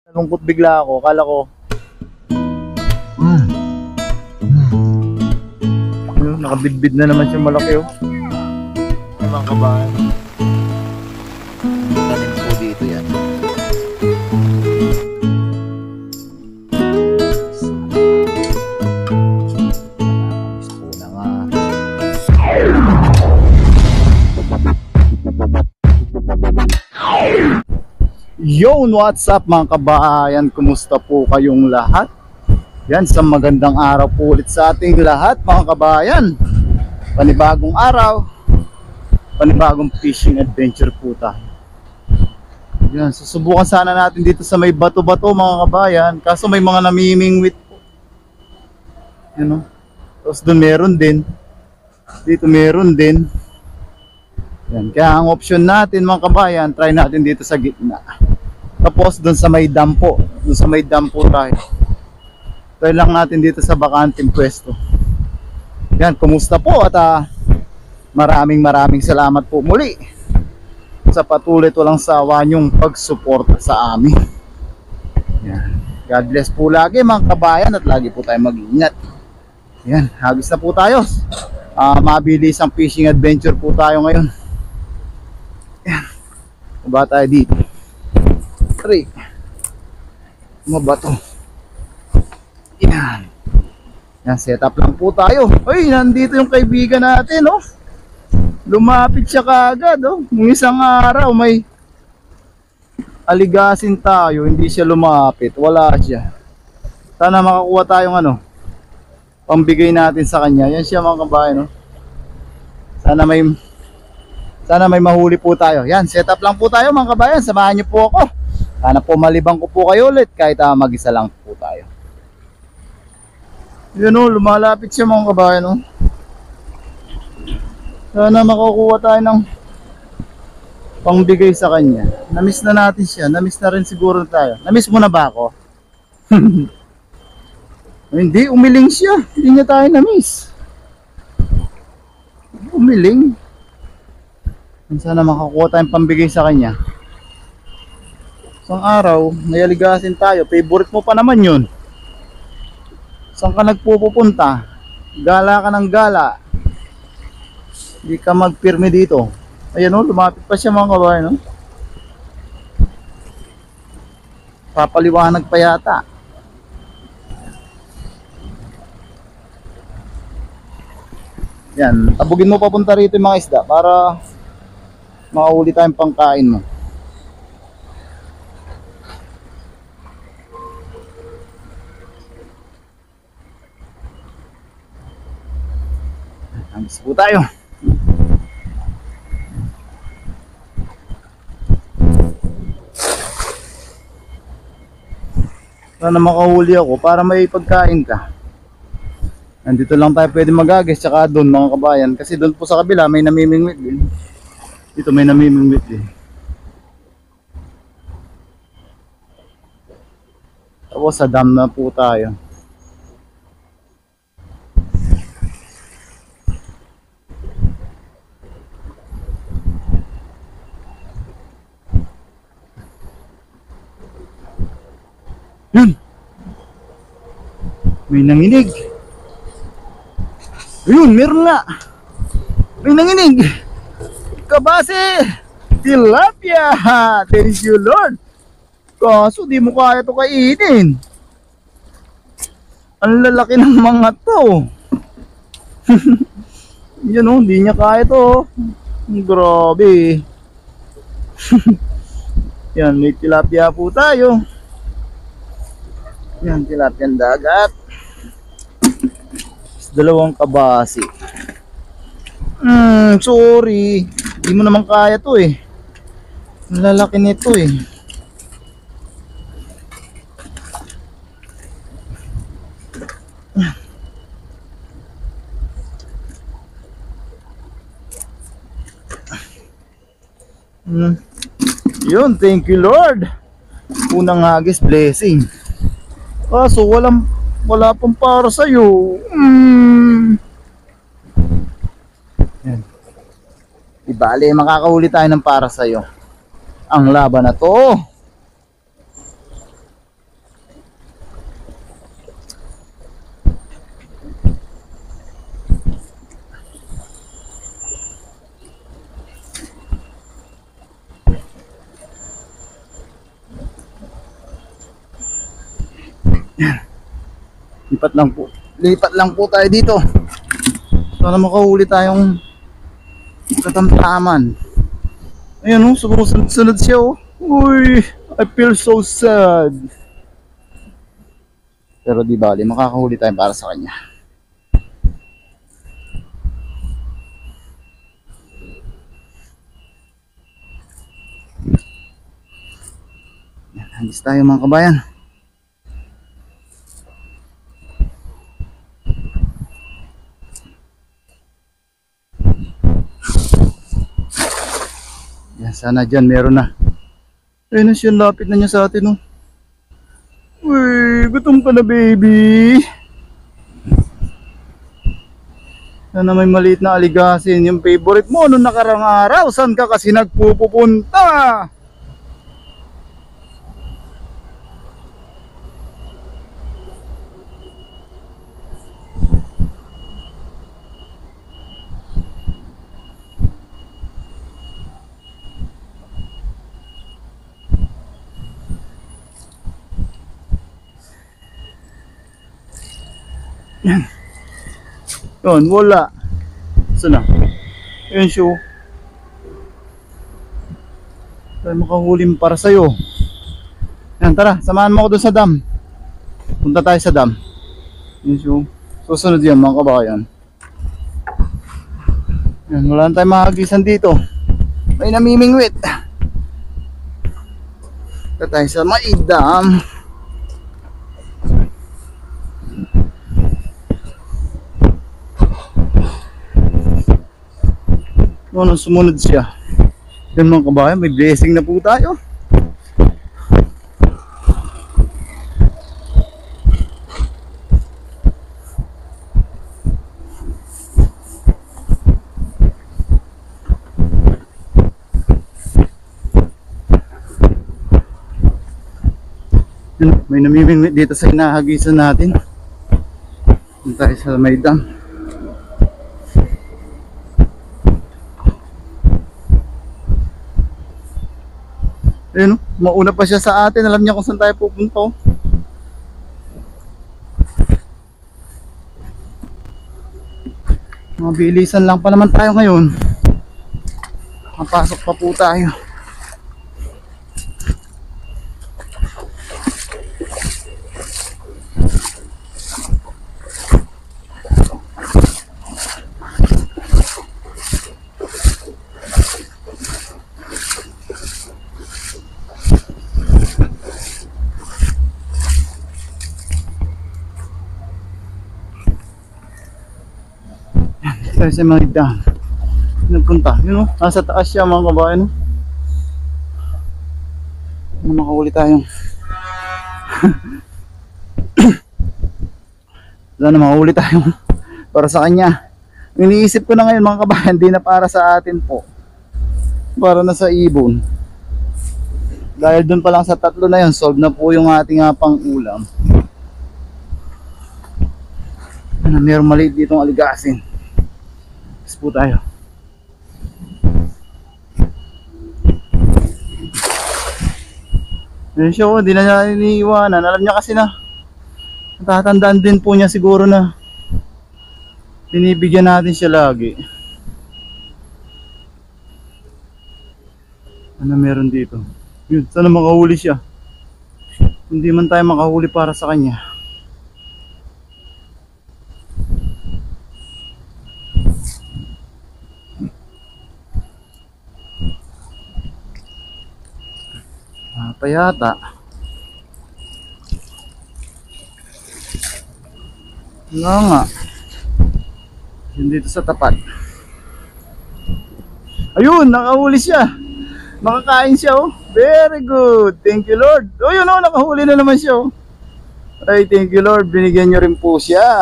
Nalungkot bigla ako, akala ko nakabidbid na naman siya malaki oh. Mga kabahan, tanim po dito yan. Yo, what's up mga kabayan? Kumusta po kayong lahat? Yan, sa magandang araw po ulit sa ating lahat mga kabayan. Panibagong araw, panibagong fishing adventure po tayo. Yan, susubukan sana natin dito sa may bato-bato mga kabayan. Kaso may mga namimingwit po. Yan o. Tapos doon meron din. Dito meron din. Yan, kaya ang option natin mga kabayan, try natin dito sa gitna. Tapos doon sa may dam po. Doon sa may dam po tayo. Try lang natin dito sa bakanting pwesto. Yan, kumusta po at maraming salamat po muli sa patuloy walang sawa niyong pagsuporta sa amin. Yan. God bless po lagi mga kabayan at lagi po tayo mag-ingat. Yan, hagis na po tayo. Mabilis ang fishing adventure po tayo ngayon. Yan. Baba tayo dito. 3. Maba to. Yan. Yan, set up lang po tayo. Uy, nandito yung kaibigan natin, oh. Lumapit siya kaagad, oh. Nung isang araw may aligasin tayo, hindi siya lumapit. Wala siya. Sana makakuha tayong pambigay natin sa kanya. Yan siya mga kabayan, oh. Sana may mahuli po tayo. Yan, set up lang po tayo mga kabayan. Samahan niyo po ako. Sana po malibang ko po kayo ulit kahit mag-isa lang po tayo. Yun o, lumalapit siya mga kabayan o. Sana makakuha tayo ng pangbigay sa kanya. Namiss na natin siya. Namiss na rin siguro tayo. Namiss mo na ba ako? Hindi, umiling siya. Hindi niya tayo namiss. Umiling. Sana makakuha tayong pambigay sa kanya. Isang araw, nayaligasin tayo. Favorite mo pa naman yun. Saan ka nagpupunta? Gala ka ng gala. Hindi ka magpirme dito. Ayan o, lumapit pa siya mga kabayan. Papaliwanag pa yata. Yan, tabugin mo papunta rito yung mga isda para makahuli tayong pangkain mo. Hangis po tayo. Sana makahuli ako para may pagkain ka. Nandito lang tayo pwede mag-agis tsaka doon mga kabayan. Kasi doon po sa kabila may namimingwit din. Dito may namimingwit din. Tapos sa dam na po tayo. Yun! May nanginig! Ayun, meron na! May nanginig! Kabase! Tilapia! Thank you Lord! Kaso di mo kaya ito kainin. Ang lalaki ng mga to. Yan o, hindi niya kaya ito. Grabe. Yan, may tilapia po tayo. Yan, tilapiang dagat. Dalawang kabasi. Sorry. Hindi mo naman kaya to eh. Ang lalaki nito eh. Yun, thank you Lord. Unang hagis, blessing. Kaso wala pang para sa'yo. Yan. Di bale, makakahuli tayo ng para sa'yo. Ang laban na to. Lipat lang po tayo dito. Sana makahuli tayong katamtaman. Ayun, oh, sumusunod siya, oh. Uy, I feel so sad. Pero di bali, makakahuli tayo para sa kanya. Hangis tayo mga kabayan. Yan, sana dyan meron na. Ayun na siya, lapit na niya sa atin, oh. Uy, gutom ka na, baby. Sana may maliit na aligasin. Yung favorite mo nung nakarang araw. Saan ka kasi nagpupunta? Yan. Yun, wala. Saan na? Yun siya. Tayo makahulim para sa'yo. Yan, tara, samahan mo ako doon sa dam. Punta tayo sa dam. Yun siya. Susunod yan mga kabayan. Yan, wala na tayong makagisan dito. May namimingwit. Punta tayo sa may dam. Ano, sumunod siya. Yan mga kabayan, may blessing na po tayo. Yan, may namimingwit dito sa inahagisan natin. Punta tayo sa may dam. Ayun, mauna pa siya sa atin. Alam niya kung saan tayo pupunta, oh. Mabilisan lang pa naman tayo ngayon. Mapasok pa po tayo. Tayo sa mga dam. Nagpunta, yun, oh, nasa taas siya mga kabayan, oh. Ano, makahuli tayong sana makahuli tayong para sa kanya. Iniisip ko na ngayon mga kabayan, di na para sa atin po, para na sa ibon. Dahil dun pa lang sa tatlo na yun, solve na po yung ating pang ulam. Ano, mayroong maliit ditong aligasin. Po tayo. Ayun siya, oh, di na niya iniiwanan. Alam niya kasi na natatandaan din po niya siguro na binibigyan natin siya lagi. Ano meron dito? Yun, sana makahuli siya. Hindi man tayo makahuli para sa kanya. Yata nga yun dito sa tapat. Ayun, nakahuli siya. Makakain siya, oh. Very good, thank you Lord. Oh yun, oh, nakahuli na naman siya, oh. Ay, thank you Lord, binigyan nyo rin po siya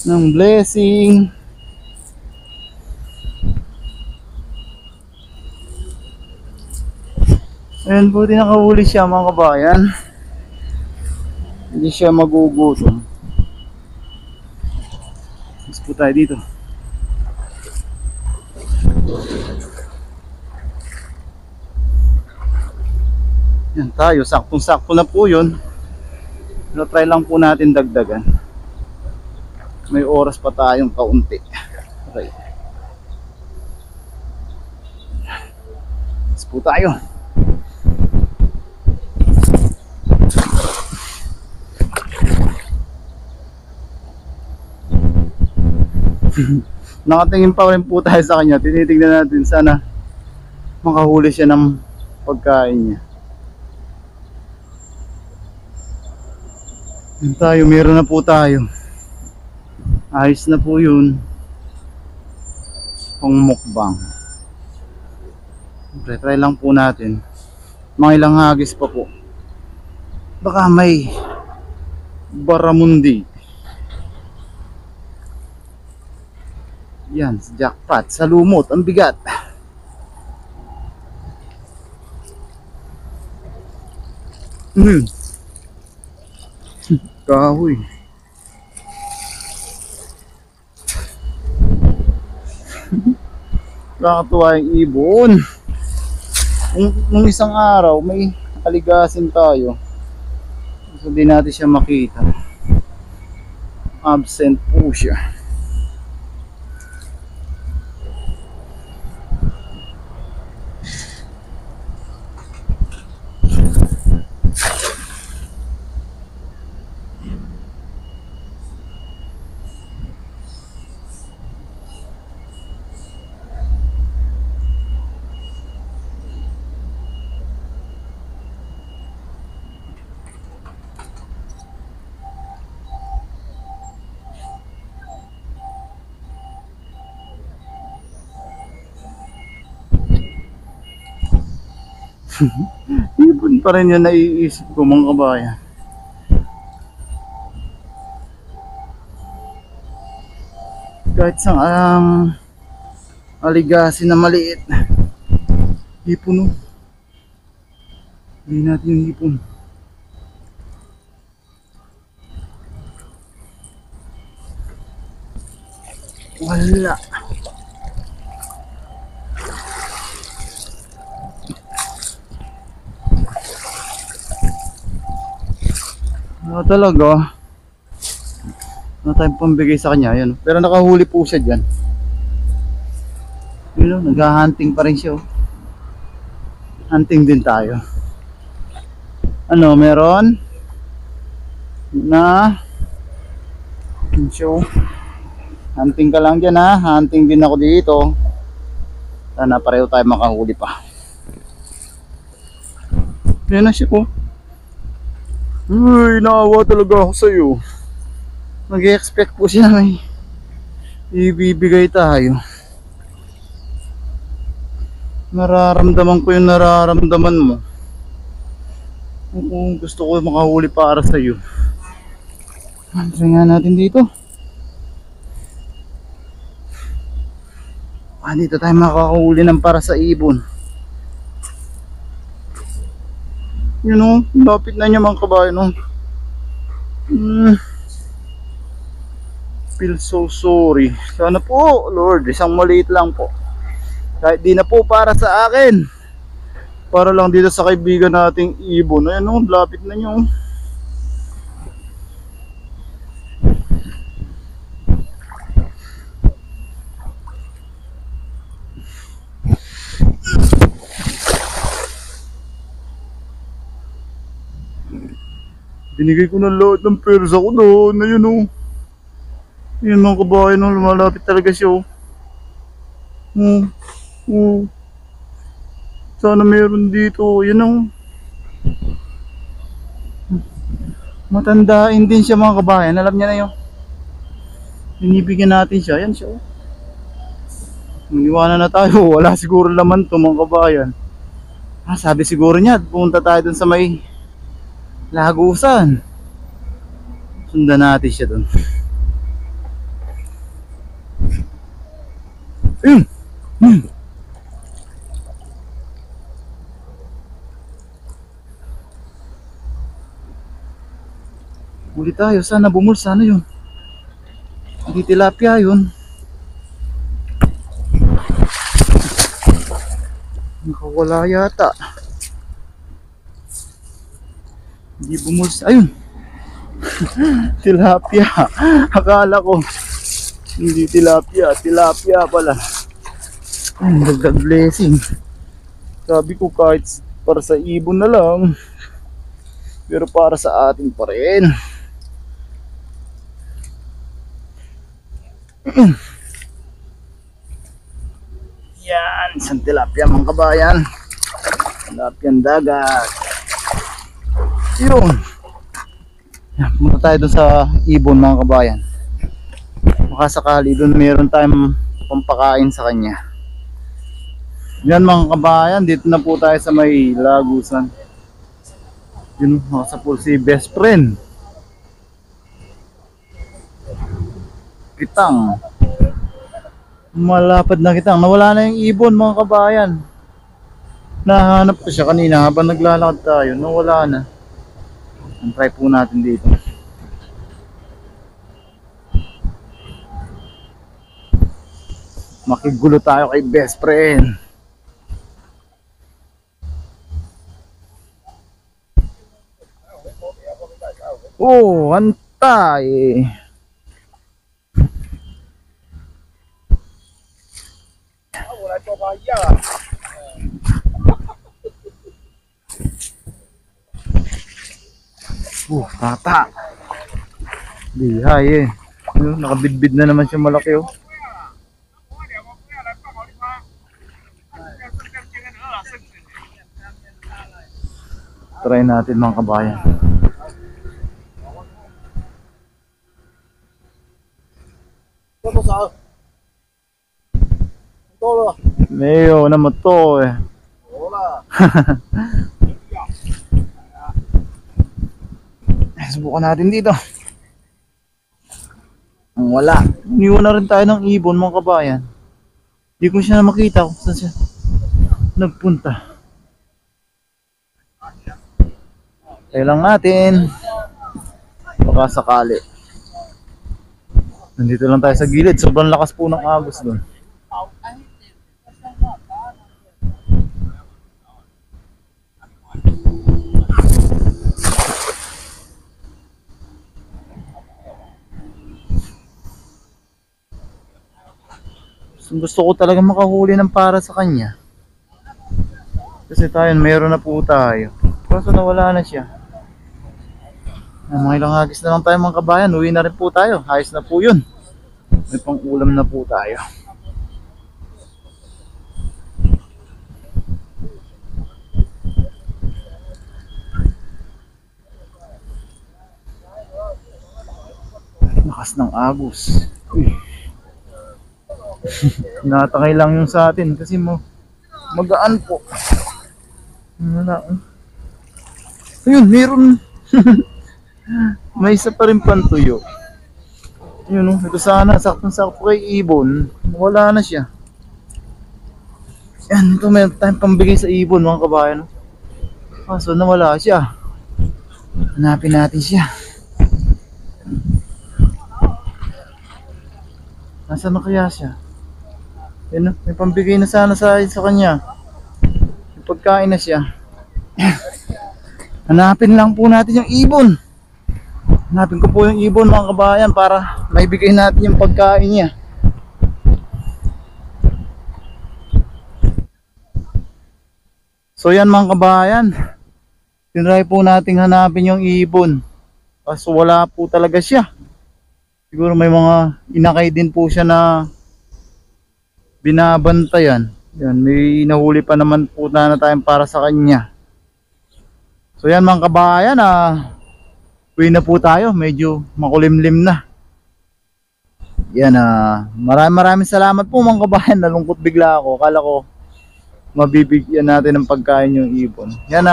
ng blessing. Ayun po, nakahuli siya mga kabayan. Hindi siya magugutom. Mas po tayo dito. Yan tayo, saktong sakto na po yun. So, try lang po natin dagdagan. May oras pa tayong kaunti. Okay. Let's po tayo. Nakatingin pa rin po tayo sa kanya. Tinitignan natin sana makahuli siya ng pagkain niya. Yun tayo, meron na po tayo. Ayos na po yun. Pang mukbang. Try lang po natin. Mga ilang hagis pa po. Baka may baramundi. Yan, jackpot. Sa lumot, ang bigat. Kahoy. Nakakatuwa yung ibon. Nung isang araw, may aligasin tayo. So, di natin siya makita. Absent po siya. Ibon pa rin yung naiisip ko, mga kabayan. Kahit sa aligasin na maliit. Hipon, no? Hindi natin yung hipon. Wala. Wala talaga. Wala tayong pambigay sa kanya. Yan. Pero nakahuli po siya dyan. Yun, nag-hunting pa rin siya. Hunting din tayo. Ano, meron? Na show. Hunting ka lang dyan, ha. Hunting din ako dito. Sana pareho tayo makahuli pa. Yan na siya po. Uy, naawa talaga ako sa'yo. Nag-expect po siya na may ibibigay tayo. Nararamdaman ko yung nararamdaman mo. Kung gusto ko makahuli para sa'yo. Try nga natin dito. Dito tayo makakahuli ng para sa ibon. Yun o, lapit na niya mga kabayan o. Feel so sorry. Sana po, Lord, isang maliit lang po. Kahit di na po para sa akin. Para lang dito sa kaibigan nating ibon. Ayan o, lapit na niyo. Binigay ko na lahat ng persa ko doon. Ayun o. Ayun mga kabayan o. Lumalapit talaga siya o. Sana meron dito. Ayun o. Matandain din siya mga kabayan. Alam niya na yun. Binibigyan natin siya. Ayan siya o. Maniwala na tayo. Wala siguro laman to mga kabayan. Sabi siguro niya. Pumunta tayo dun sa may lagusan. Sundan natin siya dun. Huli tayo. Sana bumulsa na yun. Hindi tilapia yun. Nakawala yata. Hindi bumulsa. Ayun. Tilapia. Akala ko hindi tilapia, tilapia pala. Dagdag blessing. Sabi ko kahit para sa ibon na lang, pero para sa atin pa rin. Yan, isang tilapia mga kabayan. Tilapiang dagat. Yun. Yan, pumunta tayo dun sa ibon mga kabayan. Baka sakali dun meron tayong pampakain sa kanya. Yan mga kabayan, dito na po tayo sa may lagusan. Yun, nasa pool si best friend Kitang. Malapad na Kitang. Nawala na yung ibon mga kabayan. Nahanap ko siya kanina habang naglalakad tayo. Nawala na. Try po natin dito. Makigulo tayo kay best friend. Oh, antay. Tata. Lihay eh. Nakabidbid na naman siya malaki oh. Try natin mga kabayan. Mayo naman to eh. Subukan natin dito. Ang wala. Iniwan na rin tayo ng ibon mga kabayan. Hindi ko siya makita kung saan siya nagpunta. Kailang natin. Baka sakali. Nandito lang tayo sa gilid. Sobrang lakas po ng agos doon. Gusto ko talaga makahuli ng para sa kanya. Kasi tayo, mayroon na po tayo. Kaso nawala na siya. Mga ilang hagis na lang tayo mga kabayan. Uwi na rin po tayo. Ayos na po yun. May pang ulam na po tayo. Lakas ng agos. Uy. Natangay lang yung sa atin kasi magaan po. Ayun, meron. May isa pa rin pantuyo. Yun, ito sana, saktong-sakto kay ibon. Wala na siya. Yan, ito may tayong pambigay sa ibon mga kabayan. Kaso nawala siya. Hanapin natin siya. Nasaan na kaya siya? Yan, may pambigay na sana sa kanya. May pagkain na siya. Hanapin lang po natin yung ibon. Hanapin ko po yung ibon mga kabayan para maibigay natin yung pagkain niya. So yan mga kabayan, tinry po nating hanapin yung ibon. Kaso wala po talaga siya. Siguro may mga inakay din po siya na binabantayan. Yan, may nahuli pa naman po na tayong para sa kanya. So yan mga kabayan, uwi na po tayo. Medyo makulimlim na. Yan, maraming salamat po mga kabayan. Nalungkot bigla ako. Akala ko mabibigyan natin ng pagkain yung ibon. Yan,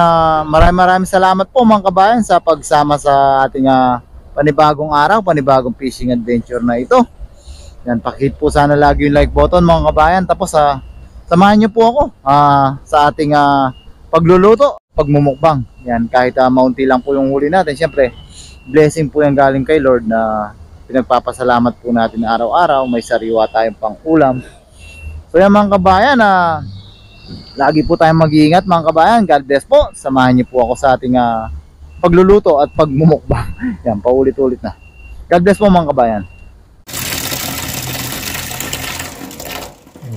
maraming salamat po mga kabayan sa pagsama sa ating panibagong araw, panibagong fishing adventure na ito. Yan, pakihit po sana lagi yung like button mga kabayan. Tapos samahan nyo po ako sa ating pagluluto, pagmumukbang. Yan, kahit maunti lang po yung huli natin. Siyempre, blessing po yung galing kay Lord na pinagpapasalamat po natin araw-araw. May sariwa tayong pang ulam. So yan mga kabayan, lagi po tayong mag-iingat mga kabayan. God bless po. Samahan niyo po ako sa ating pagluluto at pagmumukbang. Yan, paulit-ulit na. God bless po mga kabayan.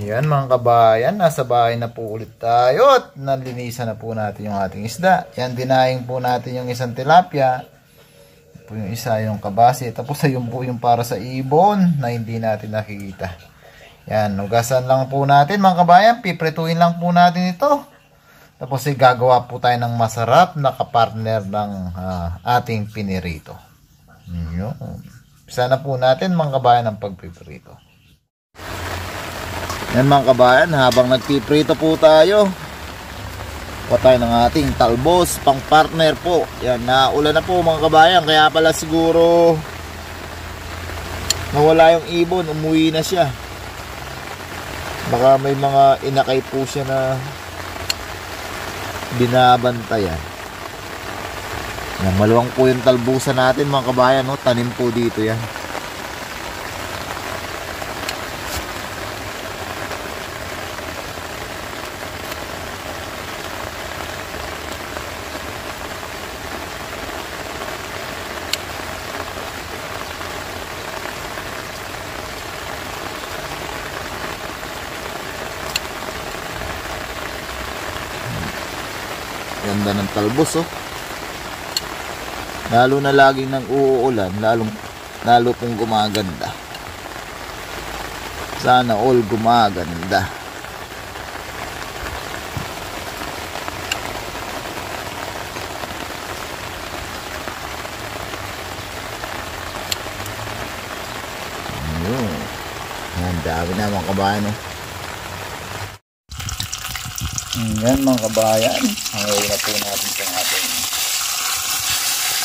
Yan mga kabayan, nasa bahay na po ulit tayo at nalinisan na po natin yung ating isda. Yan, dinaing po natin yung isang tilapia. Po yung isa yung kabase. Tapos ayun po yung para sa ibon na hindi natin nakikita. Yan, nugasan lang po natin mga kabayan. Piprituin lang po natin ito. Tapos gagawa po tayo ng masarap na kapartner ng ating pinirito. Yun. Sana po natin mga kabayan ang pagpiprito. Yan mga kabayan, habang nagpiprito po tayo, kuha tayo ng ating talbos, pang partner po. Yan, naulan na po mga kabayan, kaya pala siguro nawala yung ibon, umuwi na siya. Baka may mga inakay po siya na binabantayan. Yan, maluwang po yung talbusan natin mga kabayan, no? Tanim po dito yan. Ganda ng talbos, oh. Lalo na laging nang uulan, lalo pong gumaganda. Sana all gumaganda. Ayun. Ang dami na mga kabayan, oh. Yan mga kabayan, hangayin na po natin sa ating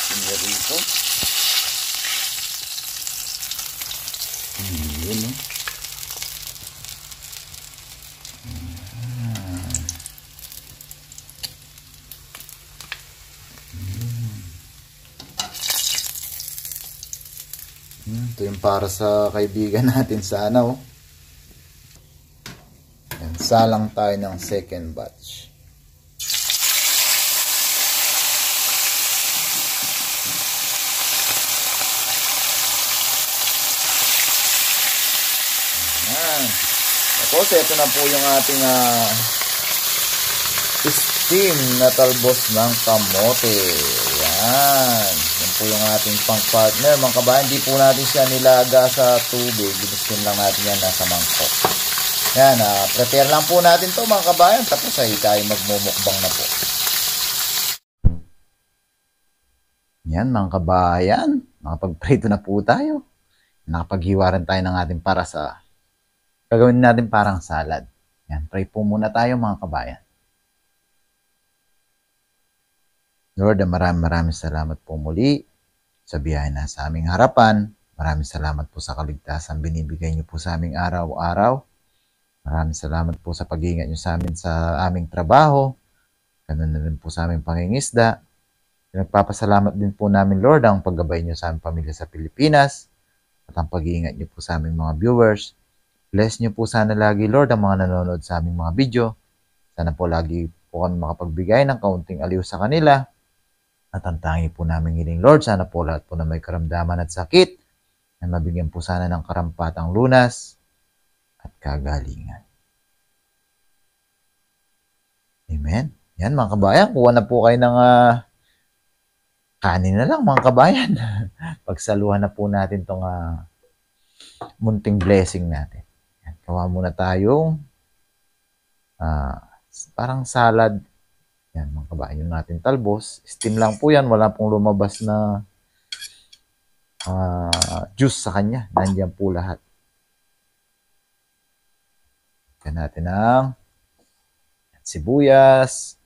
pinirito. Yun, no? Ito yung para sa kaibigan natin sa ano, oh. Salang tayo ng second batch. Ayan. Tapos ito na po yung ating steam na talbos ng kamote. Ayan. Yan po yung ating pang partner. Mga kabayan, hindi po natin siya nilaga sa tubig. Ginistin lang natin yan nasa mangkok. Yan, prepare lang po natin to mga kabayan. Tapos ay tayo magmumukbang na po. Yan mga kabayan, nakapagprito na po tayo. Nakapaghiwaran tayo ng ating para sa gagawin natin parang salad. Yan, pray po muna tayo mga kabayan. Lord, maraming salamat po muli sa biyahe na sa aming harapan. Maraming salamat po sa kaligtasan binibigay niyo po sa aming araw-araw. Maraming salamat po sa pag-iingat nyo sa amin sa aming trabaho. Ganun na rin po sa aming pangingisda. Nagpapasalamat din po namin, Lord, ang paggabay nyo sa aming pamilya sa Pilipinas at ang pag-iingat nyo po sa aming mga viewers. Bless nyo po sana lagi, Lord, ang mga nanonood sa aming mga video. Sana po lagi po kami makapagbigay ng kaunting aliw sa kanila. At ang tangi po namin hiling, Lord, sana po lahat po na may karamdaman at sakit ay mabigyan po sana ng karampatang lunas at kagalingan. Amen. Yan mga kabayan, kuha na po kayo ng kanin na lang mga kabayan. Pagsaluhan na po natin itong munting blessing natin. Yan, gawa muna tayong parang salad. Yan mga kabayan, yung natin talbos. Steam lang po yan, wala pong lumabas na juice sa kanya. Nandiyan po lahat. Yan natin ang sibuyas,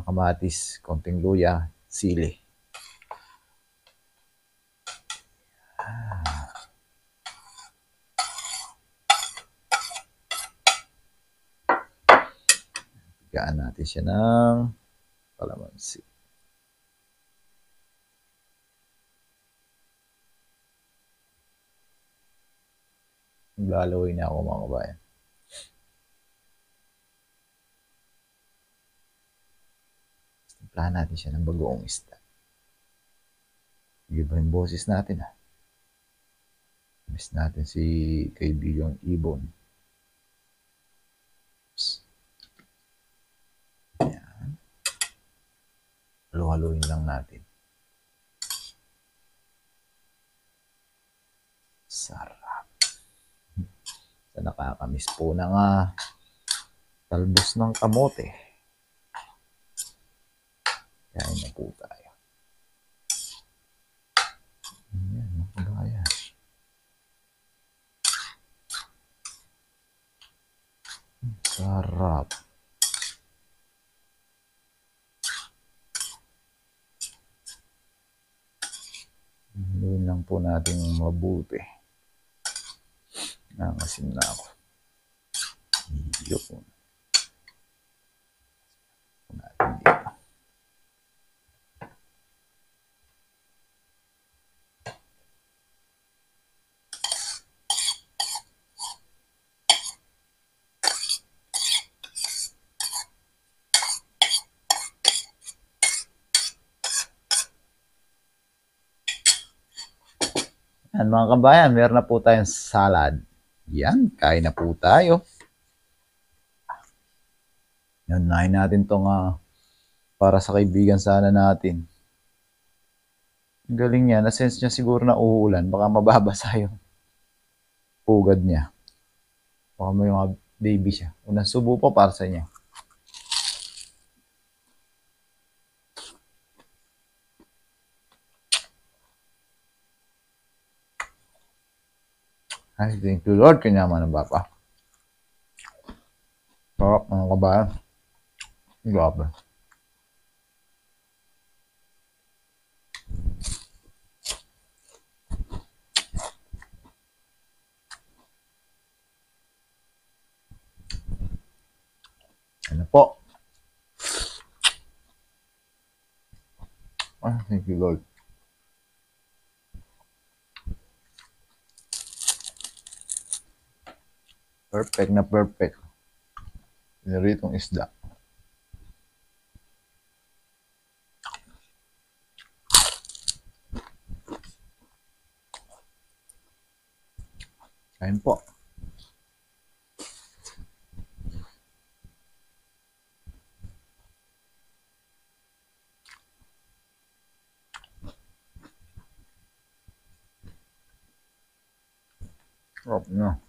kamatis, konting luya, sili. Gaan natin siya ng kalamansi. Lalawin na ako mga kabayan. Timplahan natin siya ng bagoong isda. Iba yung boses natin ha. Miss natin si kaibigang Ibon. Ayan. Halo-haloin lang natin. Sarap. Sa nakakamiss po ng talbos ng kamote. Kain na po tayo. Ayan, mga kabayan. Sarap. Haluin lang po natin mabuti. Nangasim na ako. Yun. Natin dito. Yan mga kabayan, meron na po tayong salad. Yan, kain na po tayo. Yan, nahin natin itong para sa kaibigan sana natin. Galing niya, na-sense niya siguro na uulan. Baka mababasa yung pugad niya. Baka may mga baby siya. Unang subo po para sa niya. Ay, thank you Lord, kanyaman ng Bapa. Sarap mga kabayan. Grabe. Ano po? Ah, thank you Lord. Perfect na perfect. Niritong isda. Kain po. Sarap na.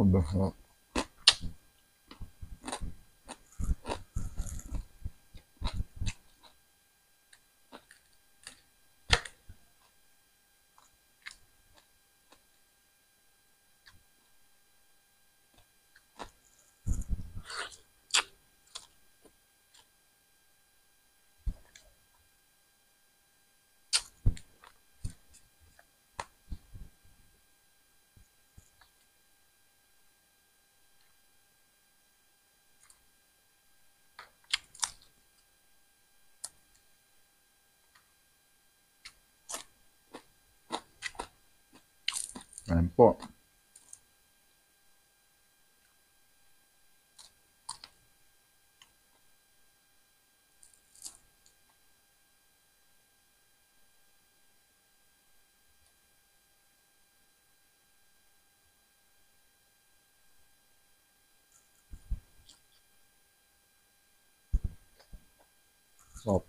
Sarap. Kain po. Sarap.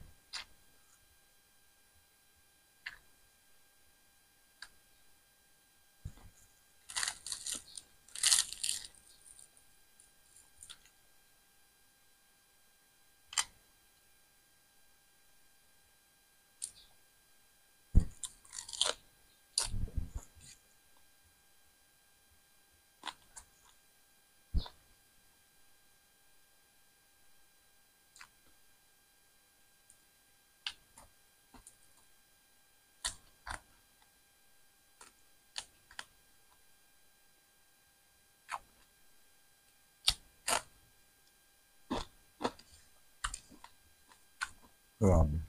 Grabe.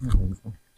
Ayun po.